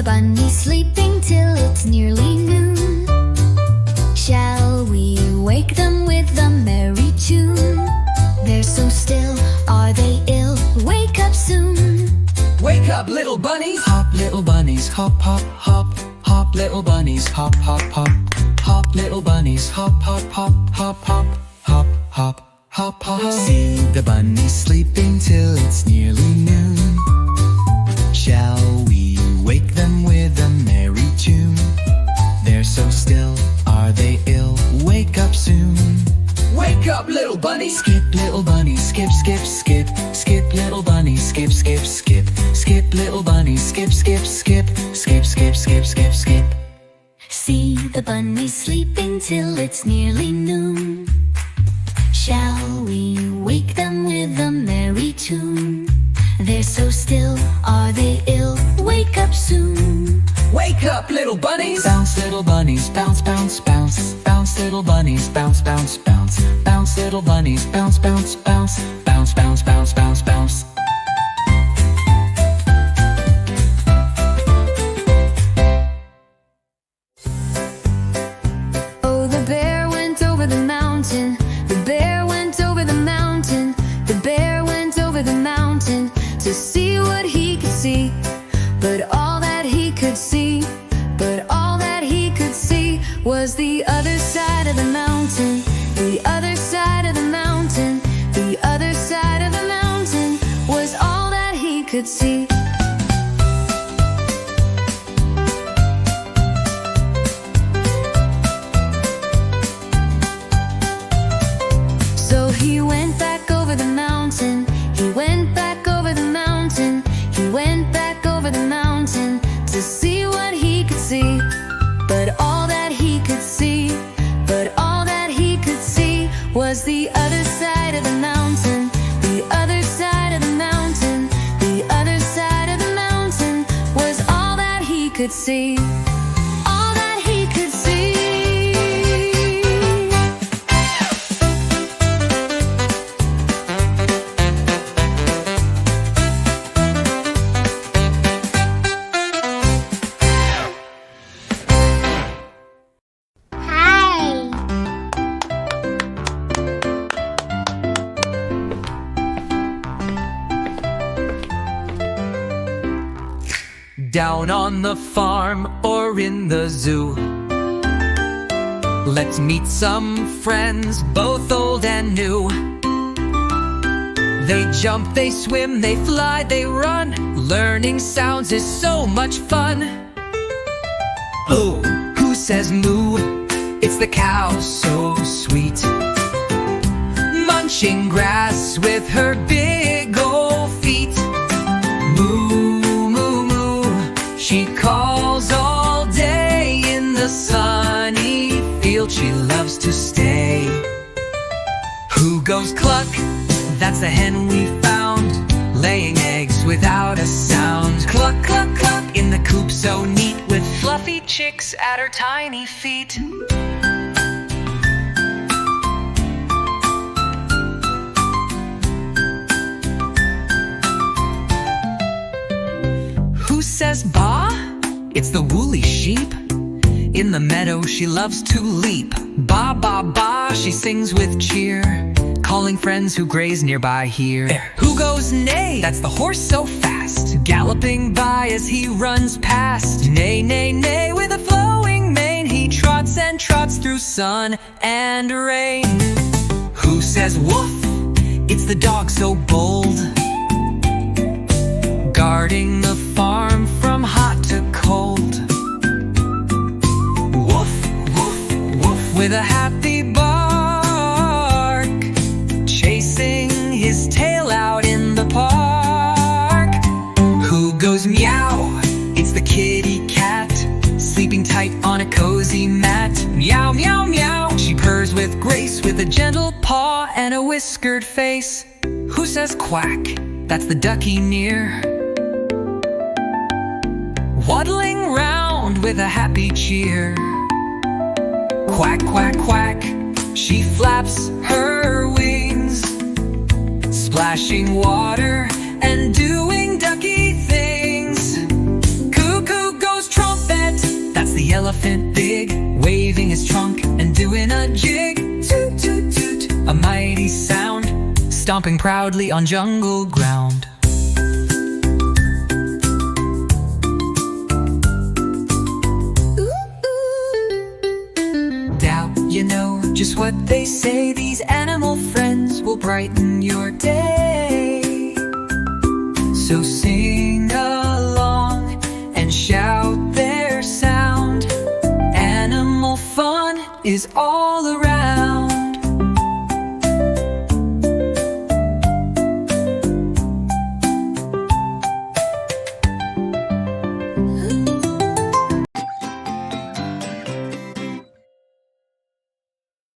bunnies sleeping till it's nearly noon. Shall we wake them with a merry tune? They're so still, are they ill? Wake up soon. Wake up, little bunnies! Hop, little bunnies, hop, hop, hop. Hop, little bunnies, hop, hop, hop. Hop, little bunnies, hop, hop, hop. Hop, hop, hop, hop, hop, hop. See the bunnies sleeping till it's nearly noon. Shall we wake them with a merry tune? They're so still, are they ill? Wake up soon. Wake up, little bunnies! Skip, little bunnies, skip, skip, skip. Skip, little bunnies, skip, skip, skip. Skip, little bunnies, skip, skip, skip. Skip, skip, skip, skip, skip. See the bunnies sleeping till it's nearly noon. Shall we wake them with a merry tune? They're so still, are they ill? Wake up soon. Wake up, little bunnies! Bounce, little bunnies, bounce, bounce, bounce. Bounce, little bunnies, bounce, bounce, bounce. Bounce, little bunnies, bounce, bounce, bounce. Bounce, bounce, bounce, bounce, bounce. Oh, the bear went over the mountain. The bear went over the mountain. The bear went over the mountain to see what he could see. But all that he could see, was the other side of the mountain. The other side of the mountain. The other side of the mountain was all that he could see. So he went back over the mountain. He went back over the mountain. He went back over the mountain to see what he could see. But all that he could see, was the other side of the mountain. The other side of the mountain. The other side of the mountain was all that he could see. All that he could see. Down on the farm or in the zoo, let's meet some friends, both old and new. They jump, they swim, they fly, they run. Learning sounds is so much fun. Oh, who says moo? It's the cow, so sweet, munching grass with her big old feet. She calls all day in the sunny field. She loves to stay. Who goes cluck? That's the hen we found, laying eggs without a sound. Cluck, cluck, cluck, in the coop so neat, with fluffy chicks at her tiny feet. Who says ba? It's the woolly sheep. In the meadow she loves to leap. Ba, ba, ba, she sings with cheer, calling friends who graze nearby here. Who goes neigh? That's the horse so fast, galloping by as he runs past. Neigh, neigh, neigh, with a flowing mane, he trots and trots through sun and rain. Who says woof? It's the dog so bold, guarding the farm from hot to cold. Woof, woof, woof, with a happy bark, chasing his tail out in the park. Who goes meow? It's the kitty cat, sleeping tight on a cozy mat. Meow, meow, meow, she purrs with grace, with a gentle paw and a whiskered face. Who says quack? That's the ducky near, waddling round with a happy cheer. Quack, quack, quack, she flaps her wings, splashing water and doing ducky things. Cuckoo goes elephant big, waving his trunk and doing a jig. Toot, toot, toot, a mighty sound, stomping proudly on jungle ground. Doubt you know just what they say, these animal friends will brighten your day. So sing along and shout their sound. Animal fun is all